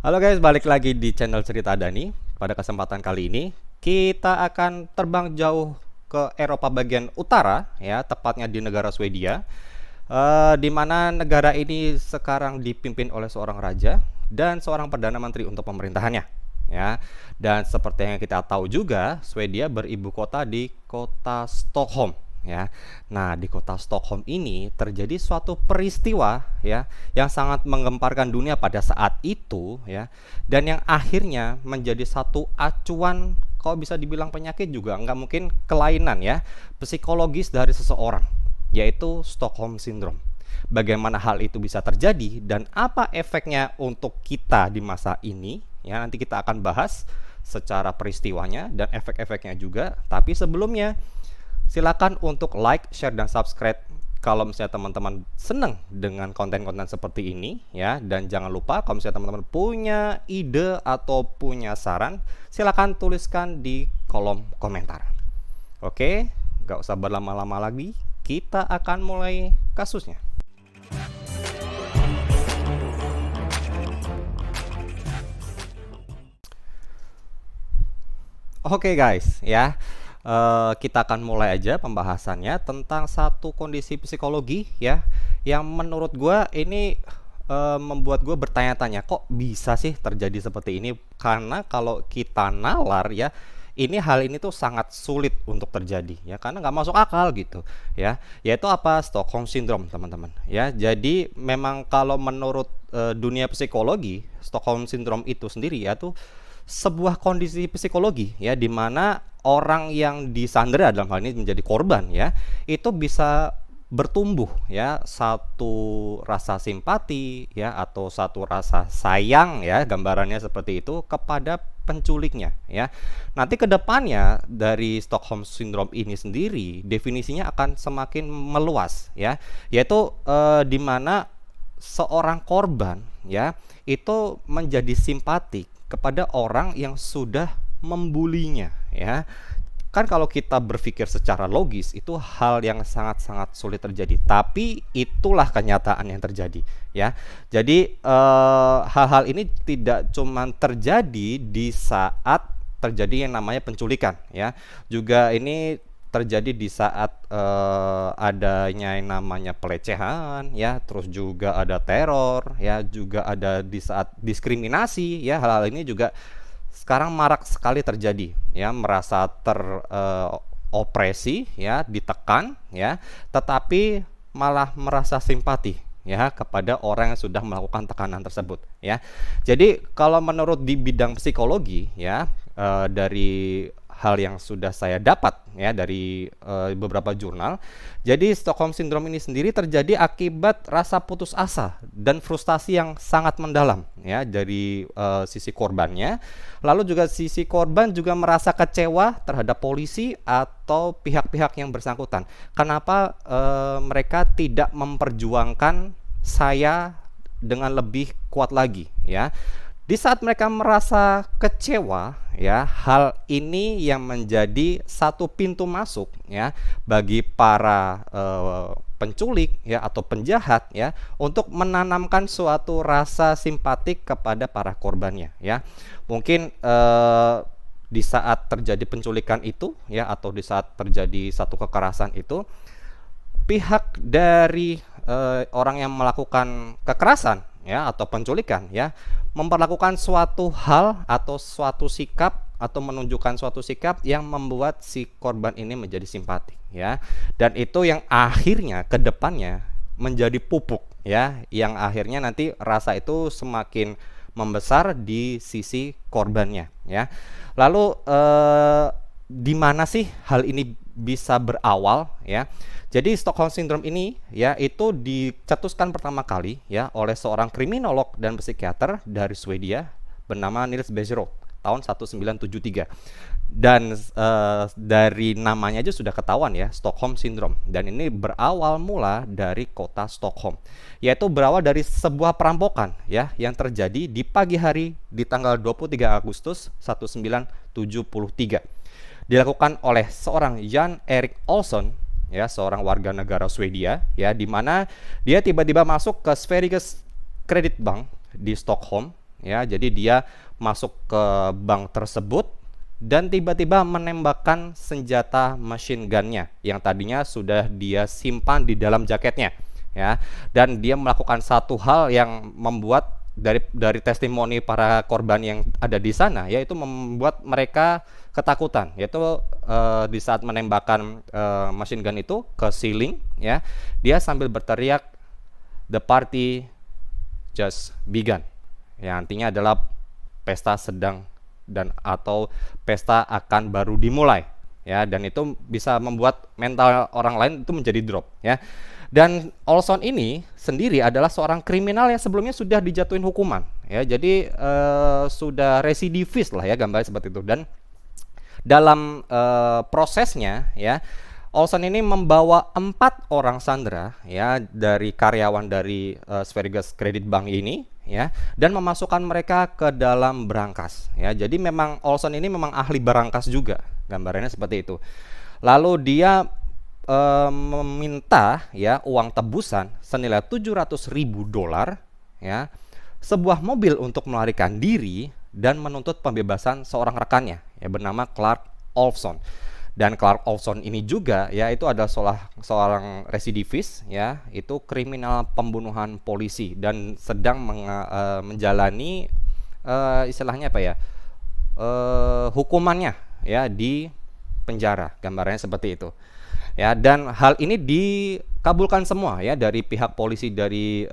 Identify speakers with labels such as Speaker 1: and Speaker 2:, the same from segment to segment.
Speaker 1: Halo guys, balik lagi di channel Cerita Dani. Pada kesempatan kali ini, kita akan terbang jauh ke Eropa bagian utara, ya, tepatnya di negara Swedia, di mana negara ini sekarang dipimpin oleh seorang raja dan seorang perdana menteri untuk pemerintahannya, ya. Dan seperti yang kita tahu juga, Swedia beribu kota di kota Stockholm, ya. Nah, di kota Stockholm ini terjadi suatu peristiwa, ya, yang sangat menggemparkan dunia pada saat itu, ya, dan yang akhirnya menjadi satu acuan, kalau bisa dibilang penyakit juga nggak mungkin, kelainan, ya, psikologis dari seseorang, yaitu Stockholm Syndrome. Bagaimana hal itu bisa terjadi dan apa efeknya untuk kita di masa ini, ya, nanti kita akan bahas secara peristiwanya dan efek-efeknya juga. Tapi sebelumnya, silakan untuk like, share, dan subscribe kalau misalnya teman-teman senang dengan konten-konten seperti ini, ya. Dan jangan lupa kalau misalnya teman-teman punya ide atau punya saran, silakan tuliskan di kolom komentar. Oke, nggak usah berlama-lama lagi, kita akan mulai kasusnya. Oke guys, ya. Kita akan mulai aja pembahasannya tentang satu kondisi psikologi, ya, yang menurut gue ini membuat gue bertanya-tanya, kok bisa sih terjadi seperti ini? Karena kalau kita nalar, ya, hal ini tuh sangat sulit untuk terjadi, ya, karena nggak masuk akal gitu, ya. Yaitu apa? Stockholm Syndrome, teman-teman, ya. Jadi memang kalau menurut dunia psikologi, Stockholm Syndrome itu sendiri ya tuh sebuah kondisi psikologi, ya, di mana orang yang disandera dalam hal ini menjadi korban, ya, itu bisa bertumbuh, ya, satu rasa simpati, ya, atau satu rasa sayang, ya, gambarannya seperti itu, kepada penculiknya, ya. Nanti kedepannya dari Stockholm Syndrome ini sendiri definisinya akan semakin meluas, ya, yaitu di mana seorang korban, ya, itu menjadi simpatik kepada orang yang sudah membulinya, ya. Kan kalau kita berpikir secara logis itu hal yang sangat-sangat sulit terjadi, tapi itulah kenyataan yang terjadi, ya. Jadi hal-hal ini tidak cuma terjadi di saat terjadi yang namanya penculikan, ya. Juga ini terjadi di saat adanya yang namanya pelecehan, ya, terus juga ada teror, ya, juga ada di saat diskriminasi, ya. Hal-hal ini juga sekarang marak sekali terjadi, ya, merasa teropresi, ya, ditekan, ya, tetapi malah merasa simpati, ya, kepada orang yang sudah melakukan tekanan tersebut, ya. Jadi kalau menurut di bidang psikologi, ya, dari hal yang sudah saya dapat, ya, dari beberapa jurnal. Jadi Stockholm Syndrome ini sendiri terjadi akibat rasa putus asa dan frustasi yang sangat mendalam, ya, dari sisi korbannya. Lalu juga sisi korban juga merasa kecewa terhadap polisi atau pihak-pihak yang bersangkutan. Kenapa mereka tidak memperjuangkan saya dengan lebih kuat lagi, ya. Di saat mereka merasa kecewa, ya, hal ini yang menjadi satu pintu masuk, ya, bagi para penculik, ya, atau penjahat, ya, untuk menanamkan suatu rasa simpatik kepada para korbannya, ya. Mungkin di saat terjadi penculikan itu, ya, atau di saat terjadi satu kekerasan itu, pihak dari orang yang melakukan kekerasan, ya, atau penculikan, ya, memperlakukan suatu hal atau suatu sikap atau menunjukkan suatu sikap yang membuat si korban ini menjadi simpatik, ya. Dan itu yang akhirnya ke depannya menjadi pupuk, ya, yang akhirnya nanti rasa itu semakin membesar di sisi korbannya, ya. Lalu di mana sih hal ini bisa berawal, ya? Jadi Stockholm Syndrome ini, ya, itu dicetuskan pertama kali, ya, oleh seorang kriminolog dan psikiater dari Swedia bernama Nils Bejerot tahun 1973. Dan dari namanya aja sudah ketahuan, ya, Stockholm Syndrome. Dan ini berawal mula dari kota Stockholm, yaitu berawal dari sebuah perampokan, ya, yang terjadi di pagi hari di tanggal 23 Agustus 1973. Dilakukan oleh seorang Jan Erik Olsson, ya, seorang warga negara Swedia, ya, di mana dia tiba-tiba masuk ke Sveriges Kreditbank di Stockholm, ya. Jadi dia masuk ke bank tersebut dan tiba-tiba menembakkan senjata machine gun-nya yang tadinya sudah dia simpan di dalam jaketnya, ya. Dan dia melakukan satu hal yang membuat dari testimoni para korban yang ada di sana, yaitu membuat mereka ketakutan, yaitu di saat menembakkan machine gun itu ke ceiling, ya, dia sambil berteriak, "The party just begun," yang artinya adalah pesta sedang dan atau pesta akan baru dimulai, ya. Dan itu bisa membuat mental orang lain itu menjadi drop, ya. Dan Olson ini sendiri adalah seorang kriminal yang sebelumnya sudah dijatuhin hukuman, ya. Jadi sudah residivis lah, ya, gambarnya seperti itu. Dan dalam prosesnya, ya, Olson ini membawa 4 orang sandera, ya, dari karyawan dari Sveriges Credit Bank ini, ya, dan memasukkan mereka ke dalam berangkas, ya. Jadi memang Olson ini memang ahli berangkas juga, gambarannya seperti itu. Lalu dia meminta, ya, uang tebusan senilai $700.000, ya, sebuah mobil untuk melarikan diri dan menuntut pembebasan seorang rekannya, ya, bernama Clark Olofsson. Dan Clark Olofsson ini juga, ya, itu adalah seorang residivis, ya, itu kriminal pembunuhan polisi dan sedang menjalani istilahnya apa ya, hukumannya, ya, di penjara, gambarnya seperti itu, ya. Dan hal ini dikabulkan semua, ya, dari pihak polisi dari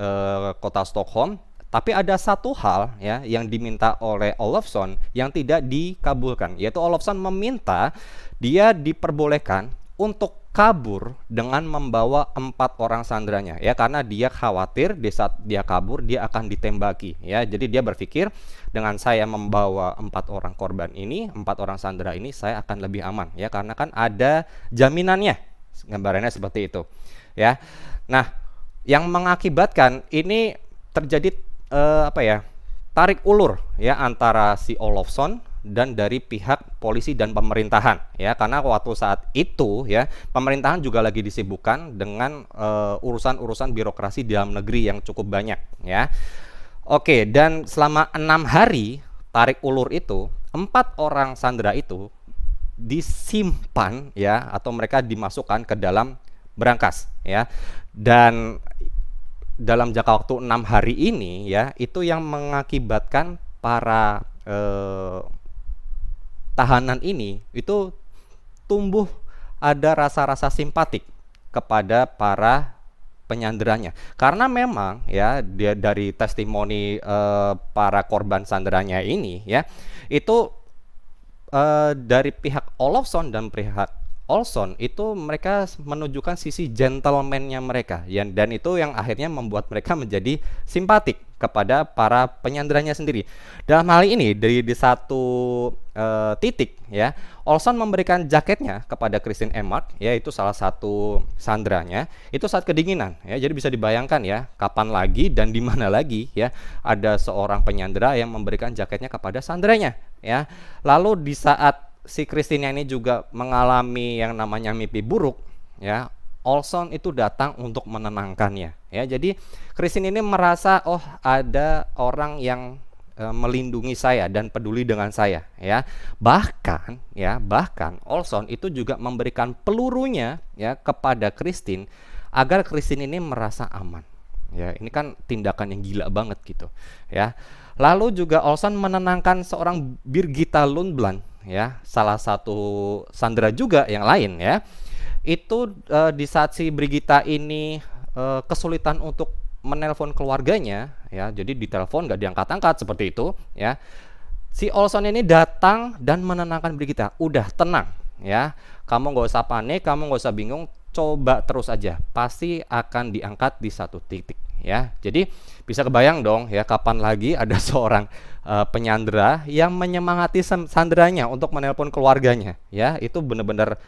Speaker 1: kota Stockholm. Tapi ada satu hal, ya, yang diminta oleh Olofsson yang tidak dikabulkan, yaitu Olofsson meminta dia diperbolehkan untuk kabur dengan membawa 4 orang sanderanya, ya, karena dia khawatir di saat dia kabur dia akan ditembaki, ya. Jadi dia berpikir, dengan saya membawa 4 orang korban ini, 4 orang sandera ini, saya akan lebih aman, ya, karena kan ada jaminannya, gambarannya seperti itu, ya. Nah, yang mengakibatkan ini terjadi tarik ulur, ya, antara si Olofsson dan dari pihak polisi dan pemerintahan, ya, karena waktu saat itu, ya, pemerintahan juga lagi disibukkan dengan urusan-urusan birokrasi di dalam negeri yang cukup banyak, ya. Oke, dan selama 6 hari tarik ulur itu, 4 orang sandera itu disimpan, ya, atau mereka dimasukkan ke dalam berangkas, ya. Dan dalam jangka waktu 6 hari ini, ya, itu yang mengakibatkan para tahanan ini itu tumbuh ada rasa-rasa simpatik kepada para penyanderanya, karena memang, ya, dia dari testimoni para korban sanderanya ini, ya, itu dari pihak Olofsson dan pihak Olson itu mereka menunjukkan sisi gentleman-nya mereka, ya, dan itu yang akhirnya membuat mereka menjadi simpatik kepada para penyanderanya sendiri. Dalam hal ini di satu titik, ya, Olson memberikan jaketnya kepada Kristin Emmark, ya, itu salah satu sanderanya, itu saat kedinginan, ya. Jadi bisa dibayangkan, ya, kapan lagi dan di mana lagi, ya, ada seorang penyandera yang memberikan jaketnya kepada sanderanya, ya. Lalu di saat si Kristina ini juga mengalami yang namanya mimpi buruk, ya, Olson itu datang untuk menenangkannya, ya. Jadi Kristin ini merasa, oh, ada orang yang melindungi saya dan peduli dengan saya, ya. Bahkan Olson itu juga memberikan pelurunya, ya, kepada Kristin agar Kristin ini merasa aman, ya. Ini kan tindakan yang gila banget gitu, ya. Lalu juga Olson menenangkan seorang Birgitta Lundblad, ya, salah satu sandera juga yang lain, ya. Itu di saat si Birgitta ini kesulitan untuk menelpon keluarganya, ya, jadi ditelepon nggak diangkat-angkat seperti itu, ya. Si Olson ini datang dan menenangkan Birgitta, udah tenang, ya, kamu nggak usah panik, kamu nggak usah bingung, coba terus aja, pasti akan diangkat di satu titik, ya. Jadi bisa kebayang dong, ya, kapan lagi ada seorang penyandera yang menyemangati sanderanya untuk menelpon keluarganya, ya. Itu benar-benar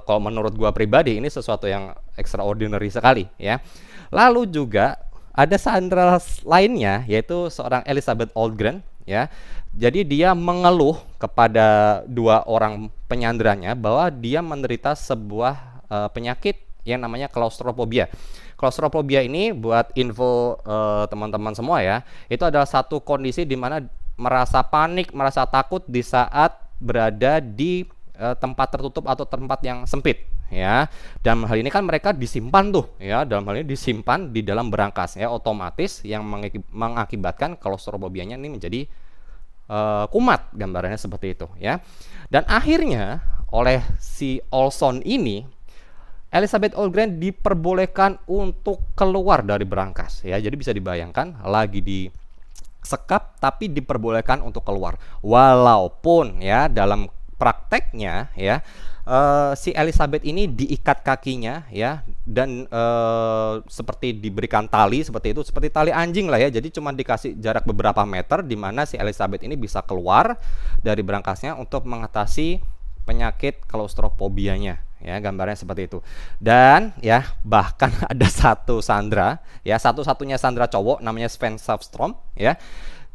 Speaker 1: kalau menurut gua pribadi ini sesuatu yang extraordinary sekali, ya. Lalu juga ada sandera lainnya, yaitu seorang Elizabeth Oldgren, ya. Jadi dia mengeluh kepada 2 orang penyanderanya bahwa dia menderita sebuah penyakit yang namanya klaustrofobia. Claustrophobia ini buat info teman-teman semua ya, itu adalah satu kondisi di mana merasa panik, merasa takut di saat berada di tempat tertutup atau tempat yang sempit ya. Dalam hal ini kan mereka disimpan tuh ya, dalam hal ini disimpan di dalam berangkas ya, otomatis yang mengakibatkan claustrophobia-nya ini menjadi kumat, gambarannya seperti itu ya. Dan akhirnya oleh si Olson ini, Elizabeth Olgren diperbolehkan untuk keluar dari berangkas ya. Jadi bisa dibayangkan lagi disekap tapi diperbolehkan untuk keluar. Walaupun ya dalam prakteknya ya si Elizabeth ini diikat kakinya ya, dan seperti diberikan tali seperti itu, seperti tali anjing lah ya. Jadi cuma dikasih jarak beberapa meter di mana si Elizabeth ini bisa keluar dari berangkasnya untuk mengatasi penyakit claustrophobia-nya ya, gambarnya seperti itu. Dan ya bahkan ada satu sandera ya, satu-satunya sandera cowok namanya Sven Sävström ya,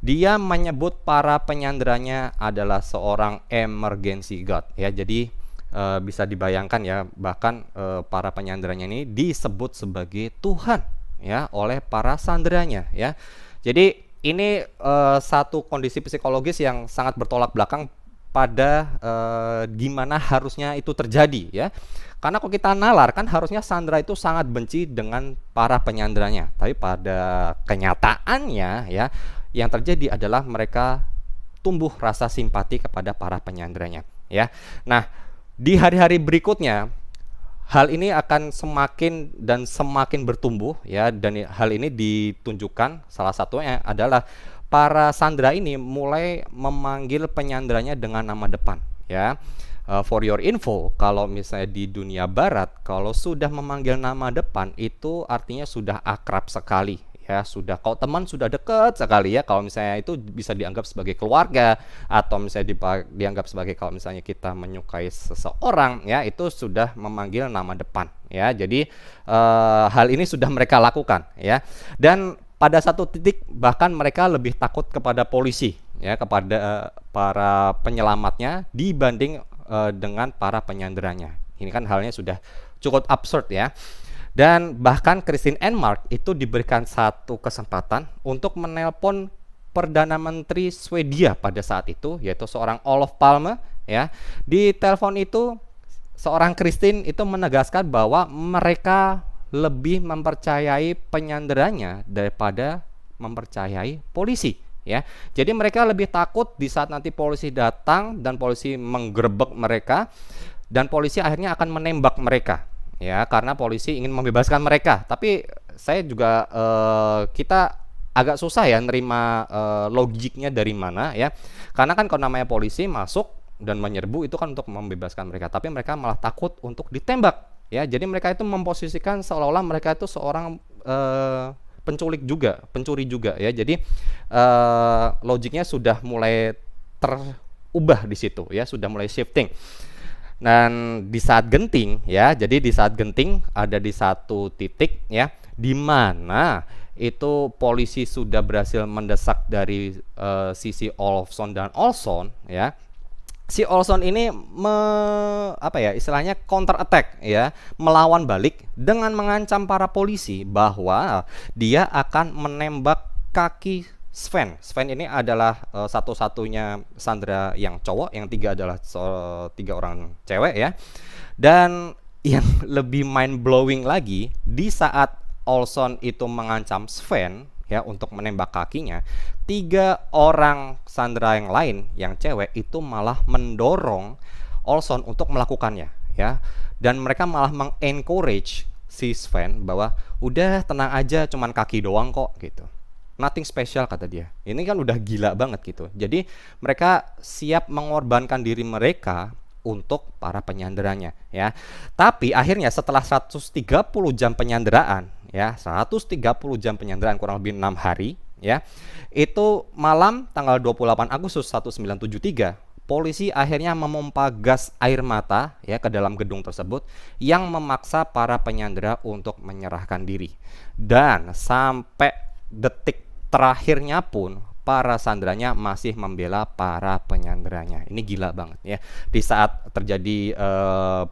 Speaker 1: dia menyebut para penyanderanya adalah seorang emergency god ya. Jadi bisa dibayangkan ya, bahkan para penyanderanya ini disebut sebagai Tuhan ya oleh para sanderanya ya. Jadi ini satu kondisi psikologis yang sangat bertolak belakang pada gimana harusnya itu terjadi ya. Karena kalau kita nalar kan harusnya sandera itu sangat benci dengan para penyanderanya, tapi pada kenyataannya ya yang terjadi adalah mereka tumbuh rasa simpati kepada para penyanderanya ya. Nah, di hari-hari berikutnya hal ini akan semakin dan semakin bertumbuh ya, dan hal ini ditunjukkan salah satunya adalah para sandera ini mulai memanggil penyanderanya dengan nama depan ya. For your info, kalau misalnya di dunia barat kalau sudah memanggil nama depan itu artinya sudah akrab sekali ya, sudah, kalau teman sudah dekat sekali ya. Kalau misalnya itu bisa dianggap sebagai keluarga, atau misalnya dianggap sebagai kalau misalnya kita menyukai seseorang ya, itu sudah memanggil nama depan ya. Jadi hal ini sudah mereka lakukan ya. Dan pada satu titik bahkan mereka lebih takut kepada polisi ya, kepada para penyelamatnya dibanding dengan para penyanderanya. Ini kan halnya sudah cukup absurd ya. Dan bahkan Kristin Enmark itu diberikan satu kesempatan untuk menelpon Perdana Menteri Swedia pada saat itu, yaitu seorang Olof Palme ya. Di telepon itu seorang Kristin itu menegaskan bahwa mereka lebih mempercayai penyanderanya daripada mempercayai polisi ya. Jadi mereka lebih takut di saat nanti polisi datang dan polisi menggerebek mereka, dan polisi akhirnya akan menembak mereka ya, karena polisi ingin membebaskan mereka. Tapi saya juga kita agak susah ya nerima logiknya dari mana ya, karena kan kalau namanya polisi masuk dan menyerbu itu kan untuk membebaskan mereka, tapi mereka malah takut untuk ditembak ya. Jadi mereka itu memposisikan seolah-olah mereka itu seorang pencuri juga ya. Jadi logiknya sudah mulai terubah di situ ya, sudah mulai shifting. Dan di saat genting ya, jadi di saat genting ada di satu titik ya, di mana itu polisi sudah berhasil mendesak dari sisi Olofsson dan Olsson ya. Si Olsson ini istilahnya counter attack ya, melawan balik dengan mengancam para polisi bahwa dia akan menembak kaki Sven. Sven ini adalah satu-satunya sandera yang cowok, yang tiga adalah tiga orang cewek ya. Dan yang lebih mind blowing lagi, di saat Olsson itu mengancam Sven ya untuk menembak kakinya, tiga orang sandera yang lain yang cewek itu malah mendorong Olsson untuk melakukannya ya. Dan mereka malah mengencourage si Sven bahwa udah tenang aja, cuman kaki doang kok gitu. Nothing special kata dia. Ini kan udah gila banget gitu. Jadi mereka siap mengorbankan diri mereka untuk para penyanderanya ya. Tapi akhirnya setelah 130 jam penyanderaan ya, 130 jam penyanderaan kurang lebih 6 hari ya. Itu malam tanggal 28 Agustus 1973, polisi akhirnya memompa gas air mata ya ke dalam gedung tersebut yang memaksa para penyandera untuk menyerahkan diri. Dan sampai detik terakhirnya pun para sanderanya masih membela para penyanderanya. Ini gila banget ya. Di saat terjadi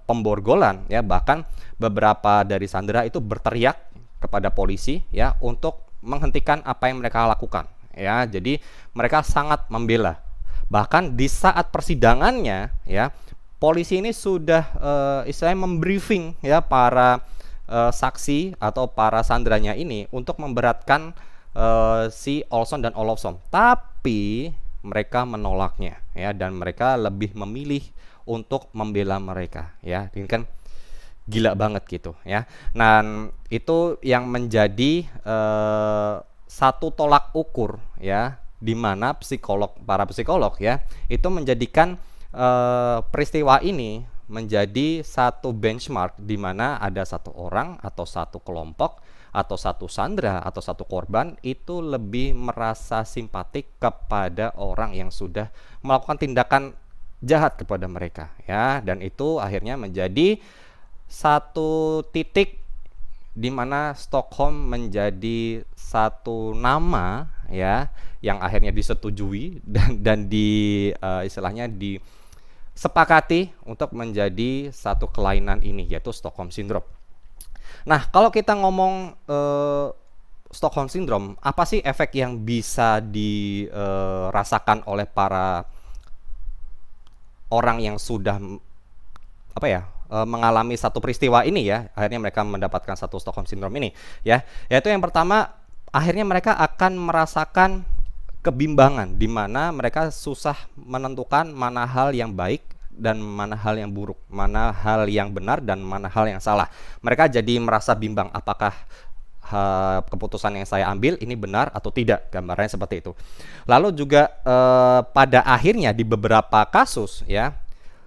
Speaker 1: pemborgolan ya, bahkan beberapa dari sandera itu berteriak kepada polisi ya untuk menghentikan apa yang mereka lakukan ya. Jadi mereka sangat membela. Bahkan di saat persidangannya ya, polisi ini sudah istilahnya membriefing ya para saksi atau para sandranya ini untuk memberatkan si Olson dan Olofsson. Tapi mereka menolaknya ya, dan mereka lebih memilih untuk membela mereka ya. Ini kan gila banget gitu ya. Dan itu yang menjadi satu tolak ukur ya, di mana para psikolog ya itu menjadikan peristiwa ini menjadi satu benchmark di mana ada satu orang atau satu kelompok atau satu sandera atau satu korban itu lebih merasa simpatik kepada orang yang sudah melakukan tindakan jahat kepada mereka ya. Dan itu akhirnya menjadi satu titik di mana Stockholm menjadi satu nama ya yang akhirnya disetujui dan istilahnya disepakati untuk menjadi satu kelainan ini, yaitu Stockholm Syndrome. Nah, kalau kita ngomong Stockholm Syndrome, apa sih efek yang bisa dirasakan oleh para orang yang sudah mengalami satu peristiwa ini ya, akhirnya mereka mendapatkan satu Stockholm Syndrome ini ya, yaitu yang pertama, akhirnya mereka akan merasakan kebimbangan di mana mereka susah menentukan mana hal yang baik dan mana hal yang buruk, mana hal yang benar dan mana hal yang salah. Mereka jadi merasa bimbang, apakah keputusan yang saya ambil ini benar atau tidak, gambarnya seperti itu. Lalu juga pada akhirnya di beberapa kasus ya,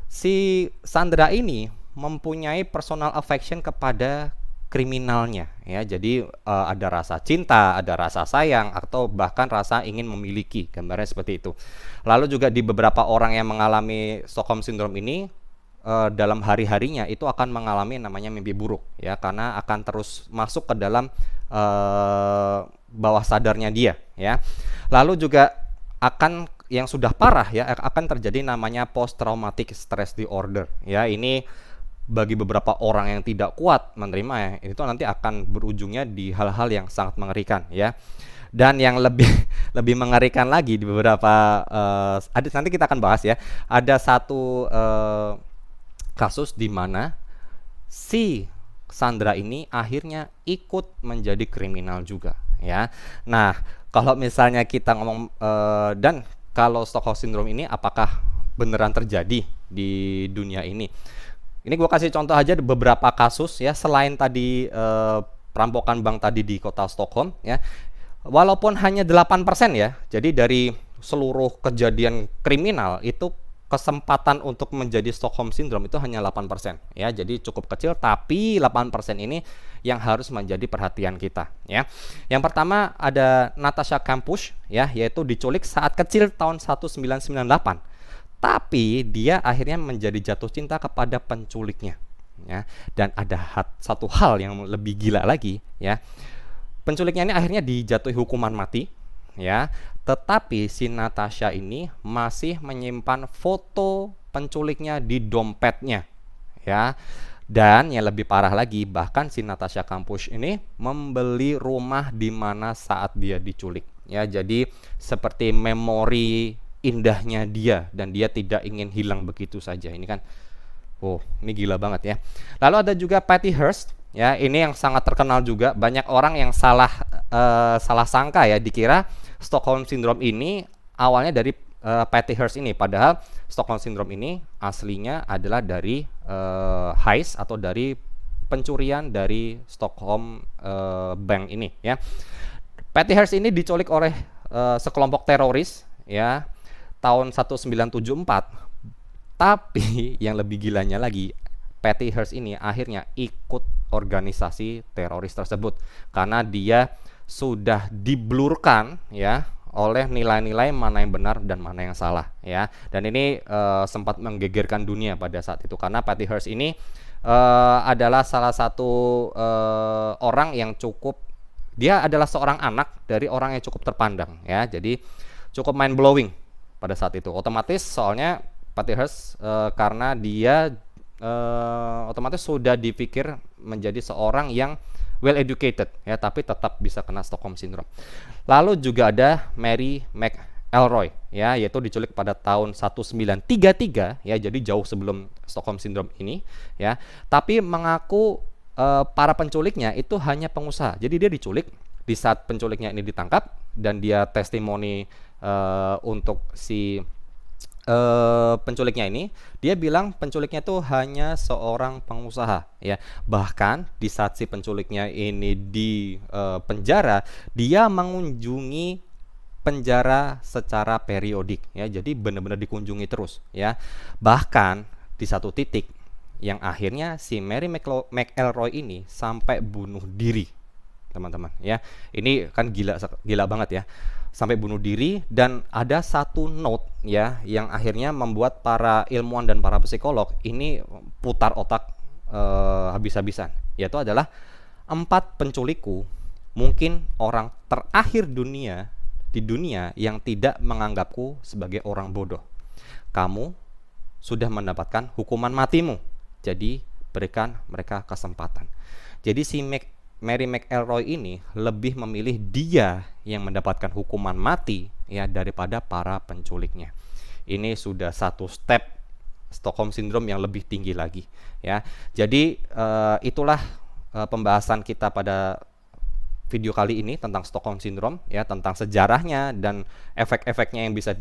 Speaker 1: si Sandra ini mempunyai personal affection kepada kriminalnya ya. Jadi ada rasa cinta, ada rasa sayang, atau bahkan rasa ingin memiliki, gambarnya seperti itu. Lalu juga di beberapa orang yang mengalami Stockholm Syndrome ini dalam hari-harinya itu akan mengalami namanya mimpi buruk ya, karena akan terus masuk ke dalam bawah sadarnya dia ya. Lalu juga akan yang sudah parah ya, akan terjadi namanya post traumatic stress disorder ya. Ini bagi beberapa orang yang tidak kuat menerima ya, itu nanti akan berujungnya di hal-hal yang sangat mengerikan ya. Dan yang lebih lebih mengerikan lagi di beberapa nanti kita akan bahas ya, ada satu kasus di mana si Sandra ini akhirnya ikut menjadi kriminal juga ya. Nah, kalau misalnya kita ngomong dan kalau Stockholm Syndrome ini apakah beneran terjadi di dunia ini? Ini gue kasih contoh aja beberapa kasus ya, selain tadi perampokan bank tadi di kota Stockholm ya. Walaupun hanya 8% ya. Jadi dari seluruh kejadian kriminal itu kesempatan untuk menjadi Stockholm Syndrome itu hanya 8% ya. Jadi cukup kecil, tapi 8% ini yang harus menjadi perhatian kita ya. Yang pertama ada Natasha Kampusch ya, yaitu diculik saat kecil tahun 1998. Tapi dia akhirnya menjadi jatuh cinta kepada penculiknya ya. Dan ada satu hal yang lebih gila lagi ya. Penculiknya ini akhirnya dijatuhi hukuman mati ya. Tetapi si Natasha ini masih menyimpan foto penculiknya di dompetnya ya. Dan yang lebih parah lagi, bahkan si Natasha Kampusch ini membeli rumah di mana saat dia diculik ya. Jadi seperti memori indahnya dia, dan dia tidak ingin hilang begitu saja. Ini kan ini gila banget ya. Lalu ada juga Patty Hearst ya, ini yang sangat terkenal juga. Banyak orang yang salah sangka ya, dikira Stockholm Syndrome ini awalnya dari Patty Hearst ini, padahal Stockholm Syndrome ini aslinya adalah dari heist atau dari pencurian dari Stockholm Bank ini ya. Patty Hearst ini diculik oleh sekelompok teroris ya tahun 1974. Tapi yang lebih gilanya lagi, Patty Hearst ini akhirnya ikut organisasi teroris tersebut karena dia sudah diblurkan ya oleh nilai-nilai mana yang benar dan mana yang salah ya. Dan ini sempat menggegerkan dunia pada saat itu, karena Patty Hearst ini adalah salah satu orang yang dia adalah seorang anak dari orang yang cukup terpandang ya. Jadi cukup mind blowing pada saat itu. Otomatis soalnya Patty Hearst karena dia otomatis sudah dipikir menjadi seorang yang well educated ya, tapi tetap bisa kena Stockholm Syndrome. Lalu juga ada Mary McElroy ya, yaitu diculik pada tahun 1933 ya, jadi jauh sebelum Stockholm Syndrome ini ya. Tapi mengaku para penculiknya itu hanya pengusaha. Jadi dia diculik di saat penculiknya ini ditangkap, dan dia testimoni untuk si penculiknya ini, dia bilang penculiknya itu hanya seorang pengusaha ya. Bahkan di saat si penculiknya ini di penjara, dia mengunjungi penjara secara periodik ya. Jadi benar-benar dikunjungi terus ya. Bahkan di satu titik yang akhirnya si Mary McElroy ini sampai bunuh diri, teman-teman ya. Ini kan gila banget ya, sampai bunuh diri. Dan ada satu note ya yang akhirnya membuat para ilmuwan dan para psikolog ini putar otak habis-habisan, yaitu adalah 4 penculikku mungkin orang terakhir di dunia yang tidak menganggapku sebagai orang bodoh. Kamu sudah mendapatkan hukuman matimu, jadi berikan mereka kesempatan. Jadi si Mary McElroy ini lebih memilih dia yang mendapatkan hukuman mati ya daripada para penculiknya. Ini sudah satu step Stockholm Syndrome yang lebih tinggi lagi ya. Jadi itulah pembahasan kita pada video kali ini tentang Stockholm Syndrome ya, tentang sejarahnya dan efek-efeknya yang bisa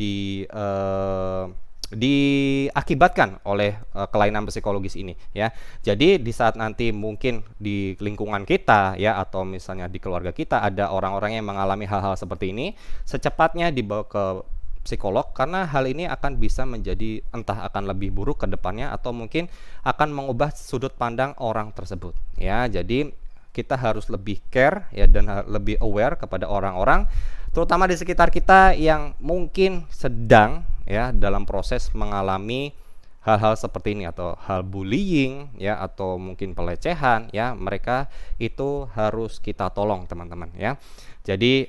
Speaker 1: diakibatkan oleh kelainan psikologis ini ya. Jadi di saat nanti mungkin di lingkungan kita ya, atau misalnya di keluarga kita ada orang-orang yang mengalami hal-hal seperti ini, secepatnya dibawa ke psikolog, karena hal ini akan bisa menjadi entah akan lebih buruk ke depannya atau mungkin akan mengubah sudut pandang orang tersebut ya. Jadi kita harus lebih care ya, dan lebih aware kepada orang-orang terutama di sekitar kita yang mungkin sedang ya dalam proses mengalami hal-hal seperti ini, atau hal bullying ya, atau mungkin pelecehan ya. Mereka itu harus kita tolong, teman-teman ya. Jadi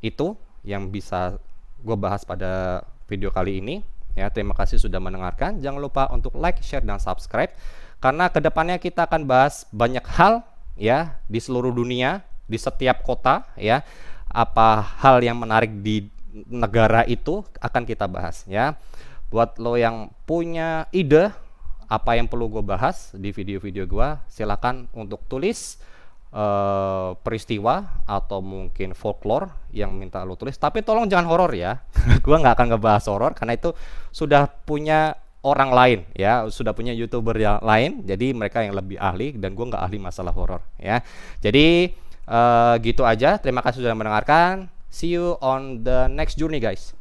Speaker 1: itu yang bisa gue bahas pada video kali ini ya. Terima kasih sudah mendengarkan. Jangan lupa untuk like, share, dan subscribe, karena kedepannya kita akan bahas banyak hal ya di seluruh dunia, di setiap kota ya. Apa hal yang menarik di negara itu akan kita bahas ya. Buat lo yang punya ide apa yang perlu gue bahas di video-video gue, silakan untuk tulis peristiwa atau mungkin folklore yang minta lo tulis. Tapi tolong jangan horor ya. Gue nggak akan ngebahas horor karena itu sudah punya orang lain ya, sudah punya YouTuber yang lain. Jadi mereka yang lebih ahli, dan gue nggak ahli masalah horor ya. Jadi gitu aja. Terima kasih sudah mendengarkan. See you on the next journey guys.